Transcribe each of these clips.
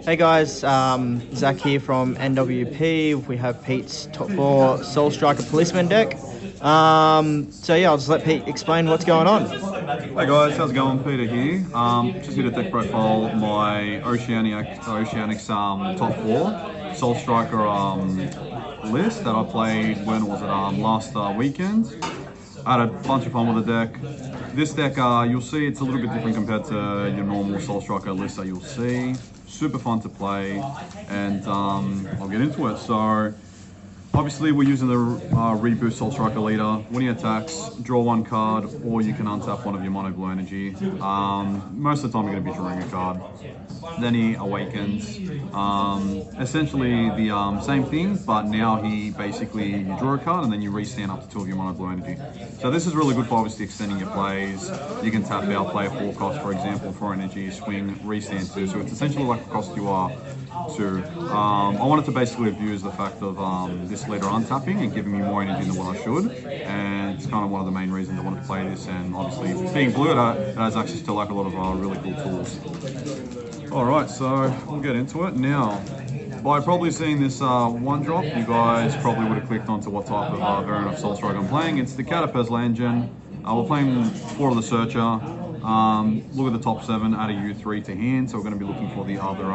Hey guys, Zach here from NWP. We have Pete's top 4 Soul Striker Policeman deck. So yeah, I'll just let Pete explain what's going on. Hey guys, how's it going? Peter here. Just here to deck profile my Oceanic's top 4 Soul Striker list that I played when was it last weekend. I had a bunch of fun with the deck. This deck, you'll see it's a little bit different compared to your normal Soul Striker list that you'll see. Super fun to play, and I'll get into it. So, obviously we're using the Reboost Soul Striker leader. When he attacks, draw 1 card, or you can untap one of your mono blue energy. Most of the time you're going to be drawing a card. Then he awakens. Essentially the same thing, but now you draw a card and then you restand up to 2 of your mono blue energy. So this is really good for obviously extending your plays. You can tap out, play a 4 cost, for example, 4 energy, swing, restand 2. So it's essentially like a cost you are 2. I wanted to basically abuse the fact of this leader untapping and giving me more energy than what I should, and it's kind of one of the main reasons I wanted to play this. And obviously being blue, it has access to like a lot of really cool tools. Alright, so we'll get into it. Now, by probably seeing this 1 drop, you guys probably would have clicked onto what type of variant of Soul Strike I'm playing. It's the Collectibles engine. We're playing 4 of the Searcher. Look at the top 7, add a U3 to hand, so we're going to be looking for the other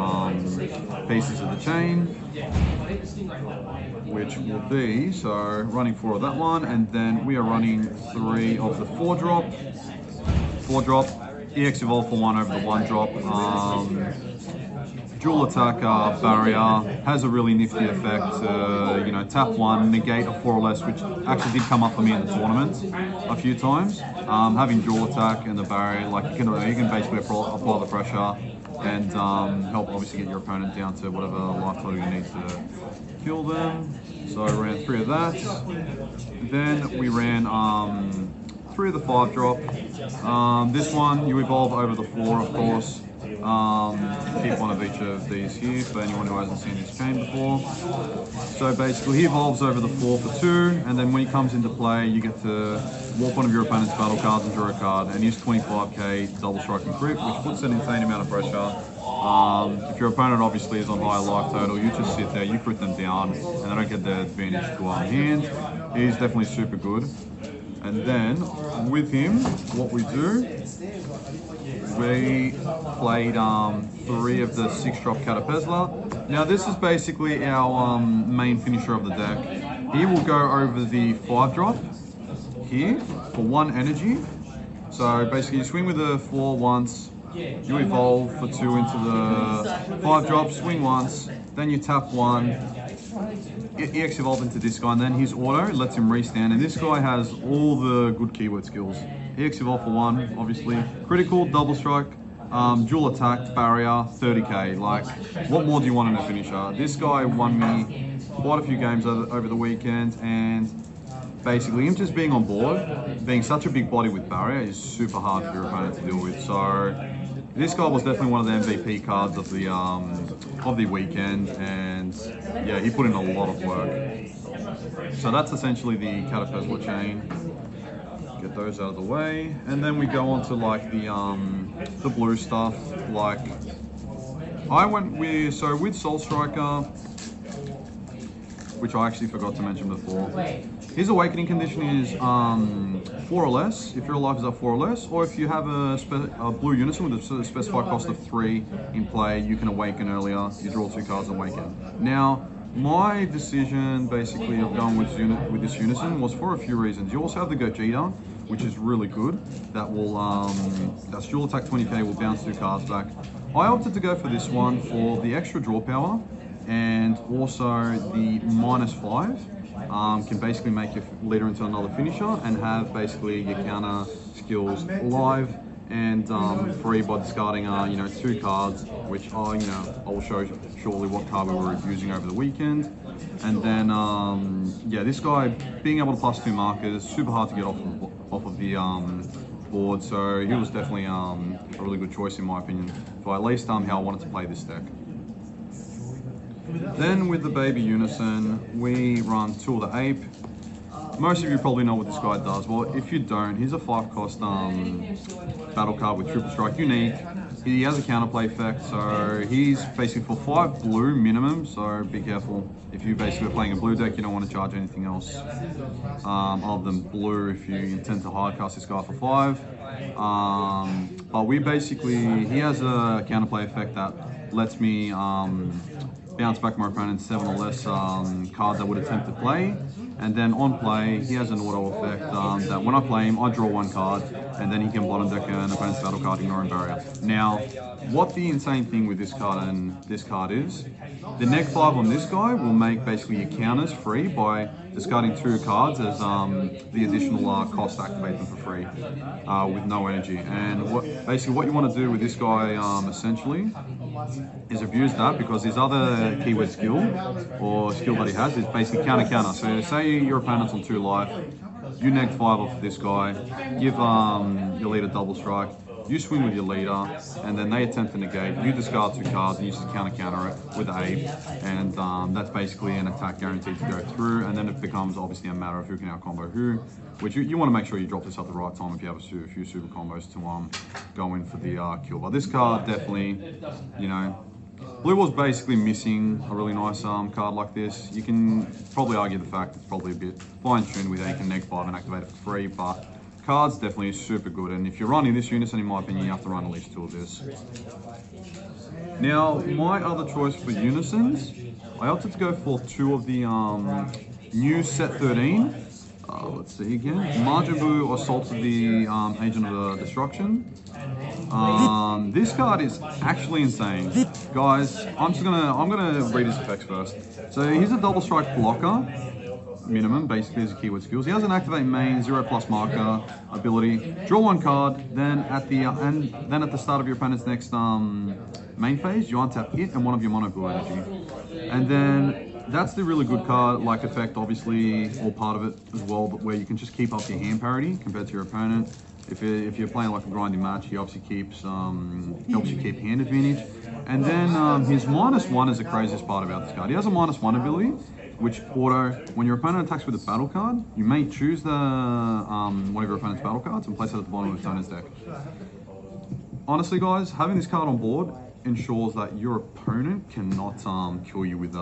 pieces of the chain, which will be, so running 4 of that one, and then we are running 3 of the 4 drop. 4 drop, EX Evolve for 1 over the 1 drop. Dual attack barrier has a really nifty effect. You know, tap 1, negate a 4 or less, which actually did come up for me in the tournament a few times. Having dual attack and the barrier, like you can basically apply the pressure and help obviously get your opponent down to whatever life total you need to kill them. So I ran 3 of that. Then we ran 3 of the 5 drop. This one you evolve over the 4, of course. Keep 1 of each of these here for anyone who hasn't seen this chain before. So basically he evolves over the 4 for 2, and then when he comes into play you get to warp 1 of your opponent's battle cards and draw a card, and use 25k double strike and crit, which puts an insane amount of pressure. If your opponent obviously is on higher life total, you just sit there, you crit them down, and they don't get the advantage to hand. He's definitely super good. And then with him, what we do, we played 3 of the 6 drop Catapesla. Now this is basically our main finisher of the deck. He will go over the 5 drop here for 1 energy. So basically you swing with the 4 once, you evolve for 2 into the 5 drop, swing once, then you tap 1, EX evolve into this guy, and then his auto lets him restand, and this guy has all the good keyword skills. EX evolve for 1, obviously, critical, double strike, dual attack, barrier, 30k. Like, what more do you want in a finisher? This guy won me quite a few games over the weekend, and basically him just being on board, being such a big body with barrier, is super hard for your opponent to deal with. So this guy was definitely one of the MVP cards of the weekend, and yeah, he put in a lot of work. So that's essentially the Catapesla chain. Get those out of the way, and then we go on to like the blue stuff. Like I went with with Soul Striker, which I actually forgot to mention before. His awakening condition is 4 or less, if your life is at 4 or less, or if you have a blue unison with a specified cost of 3 in play, you can awaken earlier. You draw 2 cards and awaken. Now, my decision basically of going with this unison was for a few reasons. You also have the Gogeta, which is really good. That will that's dual attack 20k, will bounce 2 cards back. I opted to go for this one for the extra draw power, and also the -5. Can basically make your leader into another finisher and have basically your counter skills live and free by discarding 2 cards, which I will show you shortly what card we were using over the weekend. And then yeah, this guy being able to +2 markers, super hard to get off of the board, so he was definitely a really good choice in my opinion for at least how I wanted to play this deck. Then with the baby unison, we run 2 of the ape. Most of you probably know what this guy does. Well, if you don't, he's a 5 cost battle card with triple strike, unique. he has a counterplay effect, so he's basically for 5 blue minimum, so be careful. If you basically are playing a blue deck, you don't want to charge anything else other than blue if you intend to hard cast this guy for 5. But we basically, he has a counterplay effect that lets me bounce back my opponent's 7 or less cards I would attempt to play. And then on play, he has an auto effect that when I play him, I draw 1 card, and then he can bottom deck an opponent's battle card, ignoring barrier. Now, what the insane thing with this card and this card is, the neg 5 on this guy will make basically your counters free by discarding 2 cards as the additional cost to activate them for free with no energy. And what you want to do with this guy essentially is abuse that, because his other keyword skill or skill that he has is basically counter. So say your opponent's on 2 life, you neg 5 off this guy, give your leader double strike, you swing with your leader, and then they attempt to negate, you discard 2 cards and you just counter it with Abe, and that's basically an attack guaranteed to go through, and then it becomes obviously a matter of who can out combo who, which you want to make sure you drop this at the right time if you have a few super combos to go in for the kill. But this card definitely, you know, Blue was basically missing a really nice card like this. You can probably argue the fact it's probably a bit fine-tuned with how you can neg 5 and activate it for free, but card's definitely super good. And if you're running this Unison, in my opinion, you have to run at least 2 of this. Now, my other choice for Unisons, I opted to go for 2 of the new set 13. Let's see again. Majin Buu Assaulted the Agent of Destruction. This card is actually insane, guys. I'm gonna read his effects first. So he's a double strike blocker minimum, basically as a keyword skills. He has an activate main 0+ marker ability. Draw 1 card. Then at the start of your opponent's next main phase, you untap it and 1 of your mono blue energy. And then that's the really good card like effect, obviously, or part of it as well, but where you can just keep up your hand parity compared to your opponent. If you're playing like a grinding match, he obviously helps you keep hand advantage. And then his -1 is the craziest part about this card. He has a -1 ability, which when your opponent attacks with a battle card, you may choose the one of your opponent's battle cards and place it at the bottom of his opponent's deck. Honestly, guys, having this card on board ensures that your opponent cannot kill you with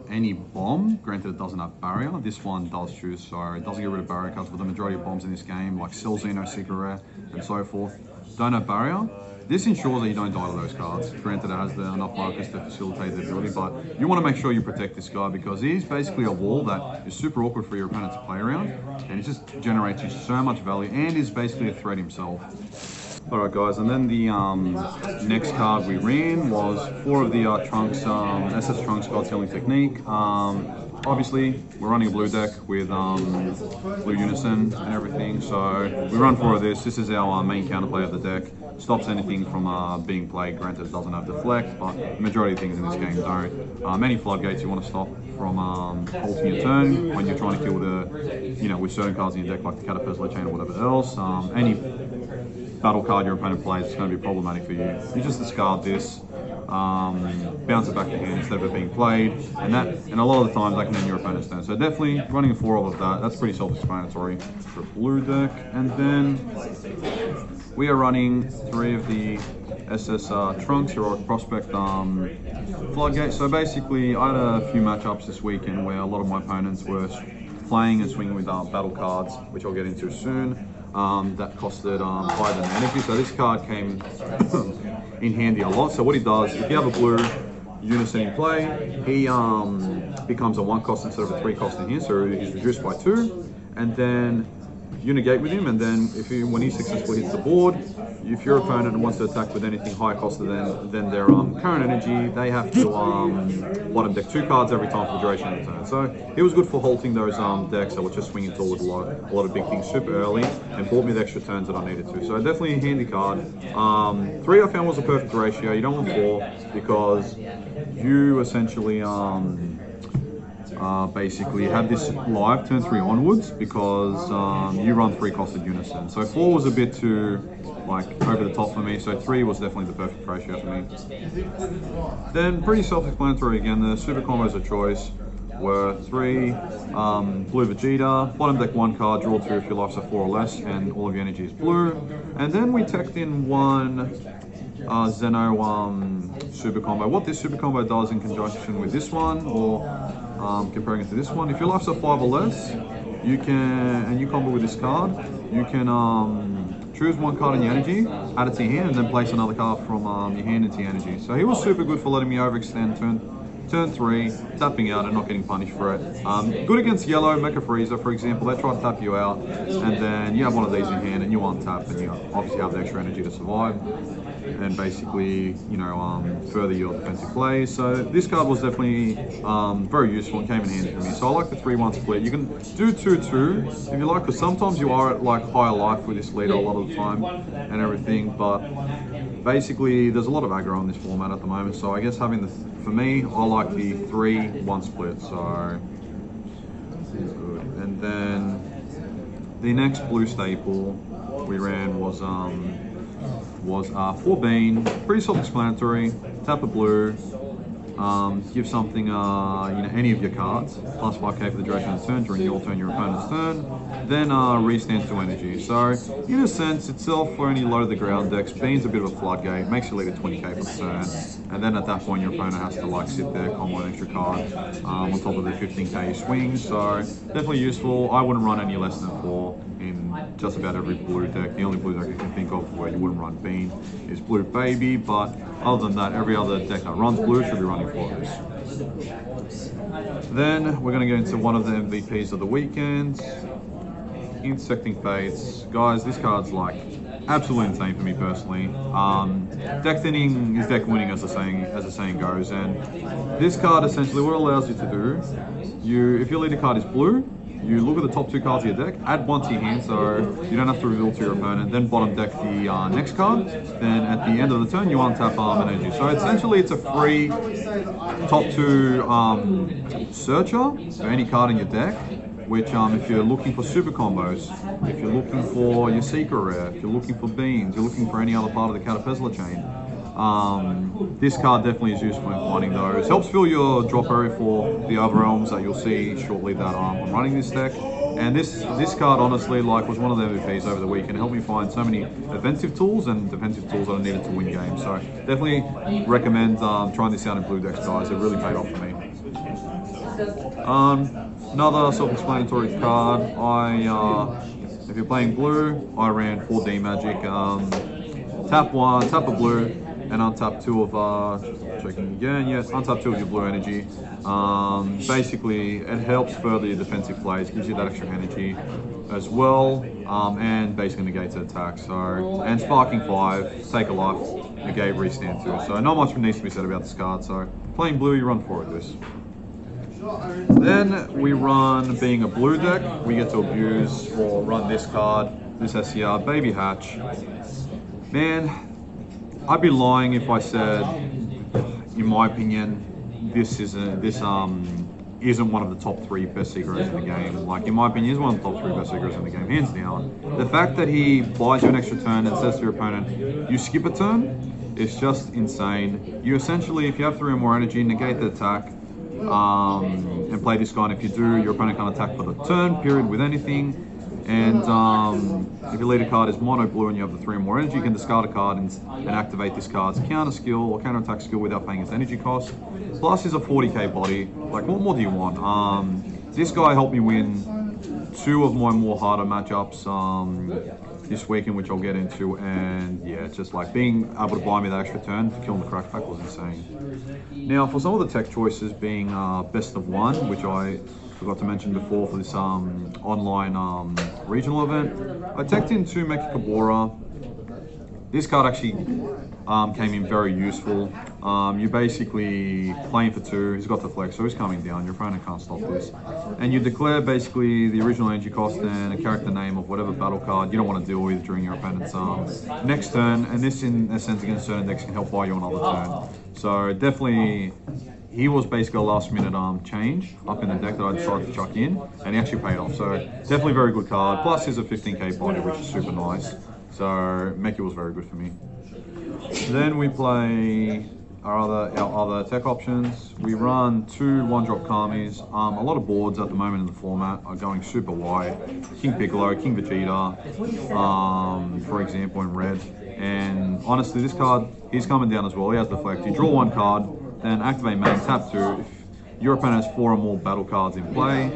any bomb. Granted, it doesn't have barrier. This one does choose, so it doesn't get rid of barrier cards, but the majority of bombs in this game, like Cell Xeno, Secret Rare, and so forth, don't have barrier. This ensures that you don't die to those cards. Granted, it has enough markers to facilitate the ability, but you want to make sure you protect this guy because he's basically a wall that is super awkward for your opponent to play around, and it just generates you so much value, and is basically a threat himself. Alright guys, and then the next card we ran was 4 of the Trunks, SS Trunks God Sealing Technique. Obviously, we're running a blue deck with blue Unison and everything, so we run 4 of this. This is our main counterplay of the deck. Stops anything from being played. Granted, it doesn't have deflect, but the majority of things in this game don't. Any floodgates you want to stop from halting your turn when you're trying to kill with certain cards in your deck, like the Caterpillar Chain or whatever else. Any battle card your opponent plays is going to be problematic for you. You just discard this, bounce it back to hand instead of it being played, and a lot of the times that can end your opponent's turn. So definitely running a 4 of that. That's pretty self-explanatory for a blue deck. And then we are running 3 of the SS Trunks Heroic Prospect Floodgate. So basically, I had a few matchups this weekend where a lot of my opponents were playing and swinging with battle cards, which I'll get into soon. That costed higher than energy. So this card came in handy a lot. So what he does, if you have a blue Unison in play, he becomes a 1 cost instead of a 3 cost in here. So he's reduced by 2, and then you negate with him, and then when he successfully hits the board, if your opponent wants to attack with anything higher costed than their current energy, they have to bottom deck 2 cards every time for the duration of the turn. So it was good for halting those decks that were just swinging tall with a lot of big things super early, and bought me the extra turns that I needed to. So definitely a handy card. 3 I found was a perfect ratio. You don't want 4 because you essentially basically have this live turn 3 onwards because you run 3 costed Unison. So 4 was a bit too over the top for me, so 3 was definitely the perfect ratio for me. Then pretty self-explanatory again, the super combos of choice were 3 blue Vegeta, bottom deck 1 card, draw 2 if your life's are 4 or less, and all of your energy is blue. And then we teched in 1 Zeno super combo. What this super combo does in conjunction with this one, or comparing it to this one, if your life's a 5 or less, you can, and you combo with this card, you can choose one card in your energy, add it to your hand, and then place another card from your hand into your energy. So he was super good for letting me overextend turn 3, tapping out and not getting punished for it. Good against yellow, Mecha Freezer, for example. They try to tap you out, and then you have one of these in hand, and you untap, and you obviously have the extra energy to survive, and basically, you know, further your defensive plays. So this card was definitely very useful and came in handy for me. So I like the 3-1 split. You can do 2-2 if you like, because sometimes you are at like higher life with this leader a lot of the time and everything, but basically there's a lot of aggro on this format at the moment, so I guess having the, for me, I like the 3-1 split, so good. And then the next blue staple we ran was 4 bean, pretty self-explanatory. Tap a blue, give something, you know, any of your cards, plus 5k for the duration of the turn during your turn, your opponent's turn, then restand 2 energy. So, in a sense, itself for any low to the ground decks, bean's a bit of a floodgate, makes you lead a 20k per turn, and then at that point your opponent has to like sit there, combo an extra card on top of the 15k swing. So, definitely useful. I wouldn't run any less than 4 in just about every blue deck. The only blue deck I can think of where you wouldn't run bean is Blue Baby, but other than that, every other deck that runs blue should be running 4 of this. Then we're going to get into one of the MVPs of the weekend, Intersecting Fates. Guys, this card's like absolutely insane for me personally. Deck thinning is deck winning, as the saying goes, and this card essentially what it allows you to do, if your leader card is blue, you look at the top 2 cards of your deck, add 1 to your hand so you don't have to reveal to your opponent, then bottom deck the next card, then at the end of the turn you untap an energy. So essentially it's a free top 2 searcher for any card in your deck, which if you're looking for super combos, if you're looking for your secret rare, if you're looking for beans, you're looking for any other part of the Catapesla chain, this card definitely is useful in finding those. Helps fill your drop area for the other realms that you'll see shortly that I'm running this deck. And this card honestly like was one of the MVPs over the week and helped me find so many offensive tools and defensive tools that I needed to win games. So definitely recommend trying this out in blue decks, guys. It really paid off for me. Another self-explanatory card. If you're playing blue, I ran 4D Magic. Tap 1, tap a blue, and untap 2 of, checking again, yes, untap 2 of your blue energy. Basically, it helps further your defensive plays, gives you that extra energy as well, and basically negates the attack. So, and Sparking 5, take a life, negate, restand 2. So not much needs to be said about this card. So playing blue, you run 4 of this. Then we run, being a blue deck, we get to abuse or run this card, this SCR, Baby Hatch. Man, I'd be lying if I said, in my opinion, this isn't one of the top 3 best secrets in the game. Like, in my opinion, he's one of the top 3 best secrets in the game, hands down. The fact that he buys you an extra turn and says to your opponent, you skip a turn, is just insane. You essentially, if you have 3 or more energy, negate the attack, and play this guy, and if you do, your opponent can't attack for the turn period with anything. And if your leader card is mono blue and you have the 3 or more energy, you can discard a card and activate this card's counter skill or counter attack skill without paying its energy cost. Plus is a 40k body. Like, what more do you want? This guy helped me win 2 of my more harder matchups this weekend, which I'll get into, and yeah, just like being able to buy me that extra turn for killing the crack pack was insane. Now, for some of the tech choices being best of 1, which I forgot to mention before for this online regional event, I teched in 2 Mecha Kabora. This card actually came in very useful. You're basically playing for 2, he's got the flex, so he's coming down, your opponent can't stop this. And you declare basically the original energy cost and a character name of whatever battle card you don't want to deal with during your opponent's next turn, and this in a sense against certain decks can help buy you another turn. So definitely, he was basically a last minute change up in the deck that I decided to chuck in, and he actually paid off. So definitely very good card, plus he's a 15k body, which is super nice. So Meki was very good for me. Then we play our other tech options. We run 2 1-drop Kamis. A lot of boards at the moment in the format are going super wide. King Piccolo, King Vegeta, for example, in red. And honestly, this card, he's coming down as well. He has Deflect. You draw 1 card, then activate main, tap 2. If your opponent has 4 or more battle cards in play,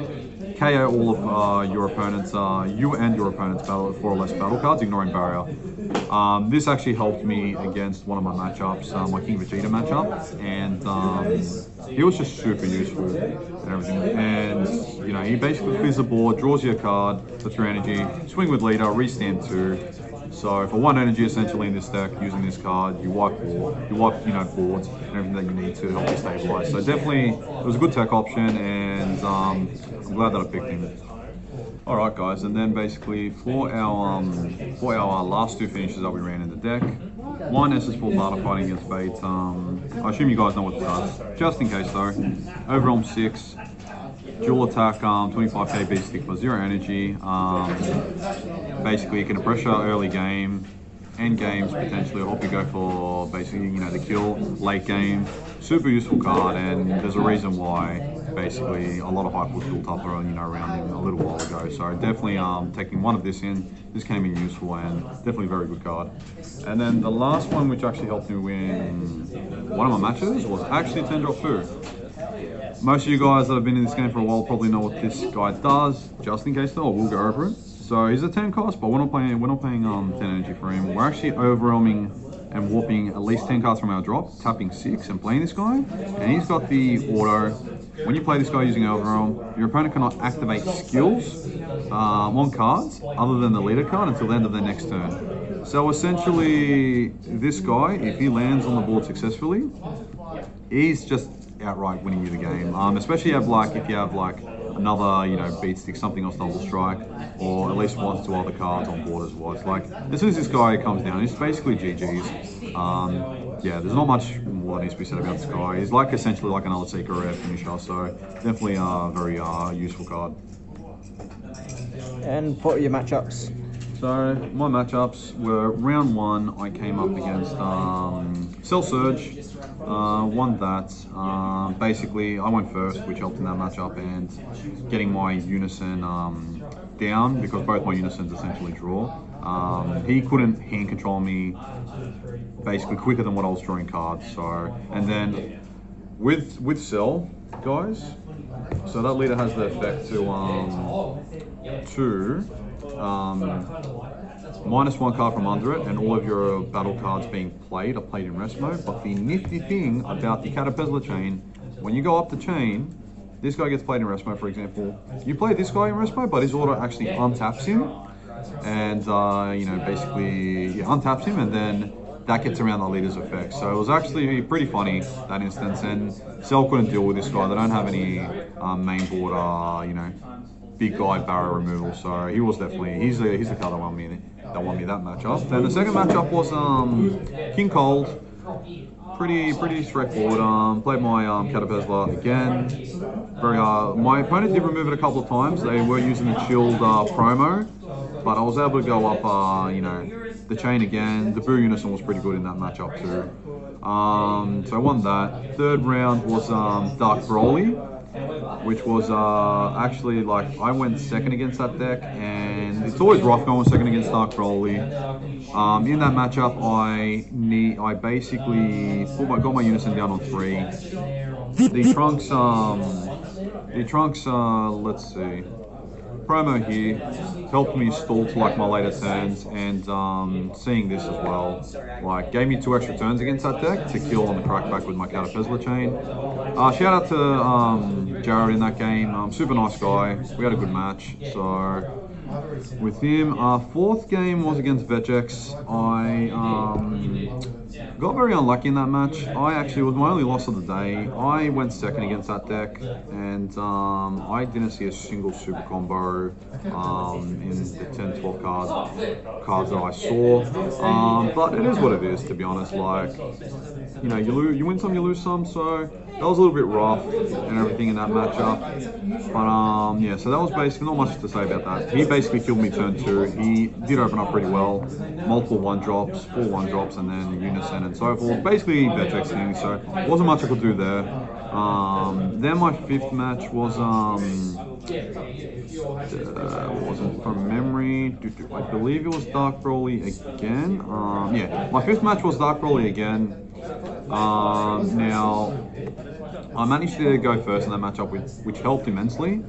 KO all of your opponent's, you and your opponent's 4 or less battle cards, ignoring barrier. This actually helped me against one of my matchups, my King Vegeta matchup, and he was just super useful and everything. And you know, he basically clears the board, draws you a card, puts your energy, swing with leader, restand 2. So for 1 energy, essentially in this deck, using this card, you wipe boards and everything that you need to help you stabilize. So definitely, it was a good tech option, and I'm glad that I picked him. All right, guys, and then basically for our last 2 finishes that we ran in the deck, 1 SS4 battle fighting against Bait. I assume you guys know what this does. Just in case though, Overwhelm 6. Dual attack, 25k beat stick for 0 energy. Basically, you can pressure early game, end games potentially. I hope you go for basically, you know, the kill late game. Super useful card, and there's a reason why. Basically, a lot of hype was built up around, you know, around him a little while ago. So definitely, taking 1 of this in. This came in useful and definitely a very good card. And then the last one, which actually helped me win one of my matches, was actually 10-drop Fu. Most of you guys that have been in this game for a while probably know what this guy does. Just in case though, we'll go over it. So he's a 10 cost, but we're not paying 10 energy for him. We're actually overwhelming and warping at least 10 cards from our drop, tapping 6 and playing this guy. And he's got the auto. When you play this guy using Overwhelm, your opponent cannot activate skills on cards other than the leader card until the end of their next turn. So essentially, this guy, if he lands on the board successfully, he's just outright winning you the game. Especially if you have like another, you know, beat stick, something else double strike, or at least 1 to 2 other cards on board as well. It's like, as soon as this guy comes down, it's basically GG's. Yeah, there's not much more that needs to be said about this guy. He's like essentially like another Seeker Rare finisher, so definitely a very useful card. And what are your matchups? So my matchups were round 1. I came up against Cell Surge, won that. Basically, I went first, which helped in that matchup, and getting my Unison down because both my Unisons essentially draw. He couldn't hand control me basically quicker than what I was drawing cards. So, and then with Cell, guys, so that leader has the effect to minus 1 card from under it, and all of your battle cards being played are played in rest mode. But the nifty thing about the Caterpillar chain, when you go up the chain, this guy gets played in rest mode, for example. You play this guy in rest mode, but his auto actually untaps him, and you know, basically untaps him, and then that gets around the leader's effect. So it was actually pretty funny, that instance, and Cell couldn't deal with this guy. They don't have any main board, you know, big guy barrier removal, so he was definitely, he's the card that won me that matchup. Then the second matchup was King Cold. Pretty straightforward. Played my Caterpillar again. Very my opponent did remove it a couple of times. They were using the chilled promo, but I was able to go up you know, the chain again. The Boo Unison was pretty good in that matchup too. So I won that. Third round was Dark Broly, which was actually, like, I went second against that deck, and it's always rough going second against Dark Broly. In that matchup, I basically got my Unison down on 3. The Trunks, let's see, promo here helped me stall to like my later turns, and seeing this as well, like, gave me 2 extra turns against that deck to kill on the crackback with my Caterpillar chain. Shout out to Jared in that game, super nice guy. We had a good match. So with him, 4th game was against Vegex. I got very unlucky in that match. I actually, it was my only loss of the day. I went second against that deck, and I didn't see a single super combo in the 10-12 cards that I saw. But it is what it is, to be honest. Like, you know, you win some, you lose some. So that was a little bit rough and everything in that matchup. But yeah, so that was basically not much to say about that. He basically killed me turn 2. He did open up pretty well. Multiple 1-drops, 4 1-drops, and then Unisons 100% and so forth. Basically bet texting, so wasn't much I could do there. Then my fifth match was wasn't from memory. I believe it was Dark Broly again. Yeah, my fifth match was Dark Broly again. Now I managed to go first in that matchup, which helped immensely.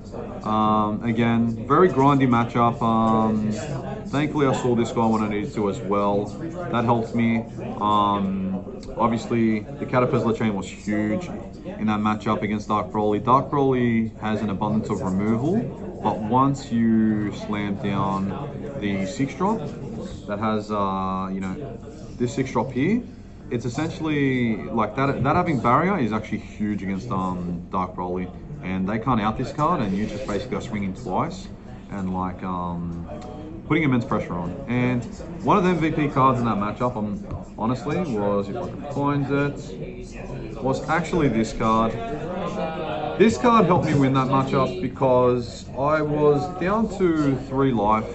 Again, very grindy matchup. Thankfully, I saw this guy when I needed to as well. That helped me. Obviously, the Caterpillar chain was huge in that matchup against Dark Broly. Dark Broly has an abundance of removal, but once you slam down the 6-drop that has, you know, this 6-drop here, it's essentially like that having barrier is actually huge against Dark Broly, and they can't out this card, and you just basically are swinging twice and like putting immense pressure on. And one of the MVP cards in that matchup, honestly, was, if I can find it, was actually this card. This card helped me win that matchup because I was down to 3 life,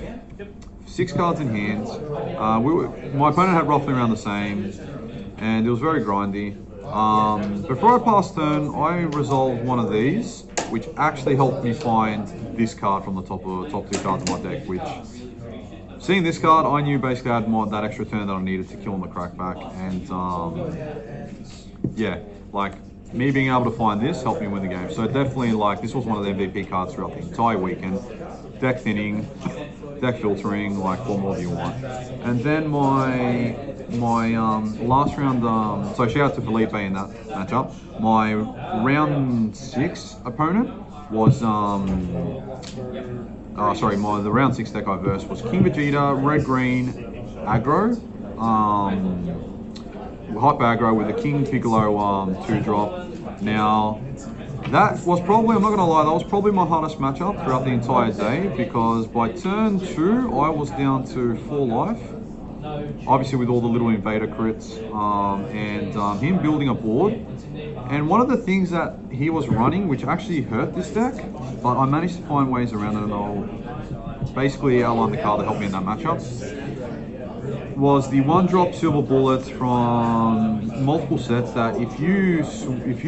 6 cards in hand. My opponent had roughly around the same, and it was very grindy. Before I passed turn, I resolved one of these, which actually helped me find this card from the top 2 cards of my deck, which, seeing this card, I knew basically I had that extra turn that I needed to kill on the crackback, and yeah, like, me being able to find this helped me win the game. So definitely, like, this was one of the MVP cards throughout the entire weekend. Deck thinning, deck filtering, like, what more do you want? And then my last round, so shout out to Felipe in that matchup. My round 6 opponent was, the round 6 deck I versed was King Vegeta, Red Green, Aggro, Hyper Aggro with a King Piccolo 2-drop. Now, that was probably, I'm not gonna lie, that was probably my hardest matchup throughout the entire day, because by turn 2, I was down to 4 life. Obviously with all the little invader crits, and him building a board. And one of the things that he was running, which actually hurt this deck, but I managed to find ways around it, and I'll basically outline the card that helped me in that matchup, was the 1-drop silver bullet from multiple sets that if you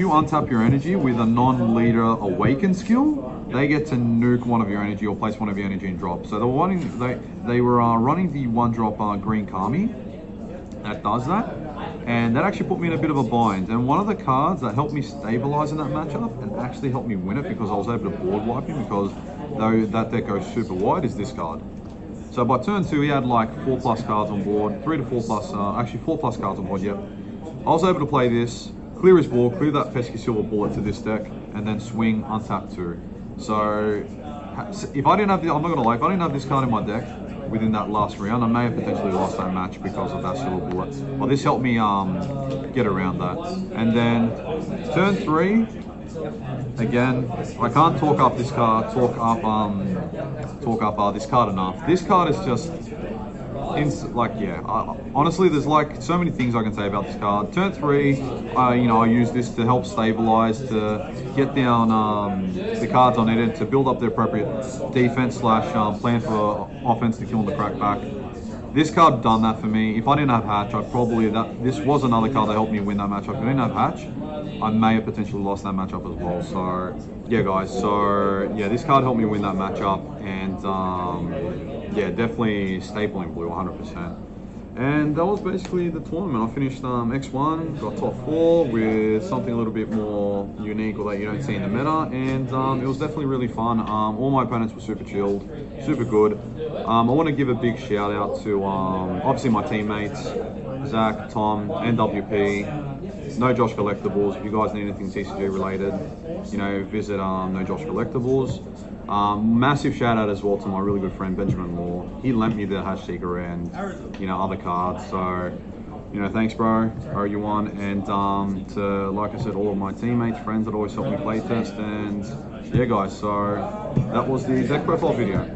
untap your energy with a non-leader awaken skill, they get to nuke one of your energy or place one of your energy in drop. So they were running the 1-drop green Kami that does that, and that actually put me in a bit of a bind. And one of the cards that helped me stabilize in that matchup and actually helped me win it, because I was able to board wipe him, because though that deck goes super wide, is this card. So by turn 2, he had like 4+ cards on board, 3 to 4+, actually 4+ cards on board, yep. I was able to play this, clear his board, clear that pesky silver bullet to this deck, and then swing untap 2. So if I didn't have I'm not gonna lie, if I didn't have this card in my deck within that last round, I may have potentially lost that match because of that silver bullet. Well, this helped me get around that. And then turn 3, again, I can't talk up this card, this card enough. This card is just, honestly, there's like so many things I can say about this card. Turn 3, I use this to help stabilize, to get down the cards I needed to build up the appropriate defense / plan for offense to kill on the crackback. This card done that for me. If I didn't have Hatch, this was another card that helped me win that matchup. If I didn't have Hatch, I may have potentially lost that matchup as well. So yeah, guys. So yeah, this card helped me win that matchup, and yeah, definitely staple in blue, 100%. And that was basically the tournament. I finished X1, got top 4 with something a little bit more unique or that you don't see in the meta, and it was definitely really fun. All my opponents were super chilled, super good. I want to give a big shout out to obviously my teammates, Zach, Tom, NWP, No Josh Collectibles. If you guys need anything TCG related, visit No Josh Collectibles. Massive shout out as well to my really good friend Benjamin Moore. He lent me the Hash Seeker and other cards, so thanks bro, owe you one. And to, like I said, all of my teammates, friends that always help me play test. And yeah guys, so that was the deck profile video.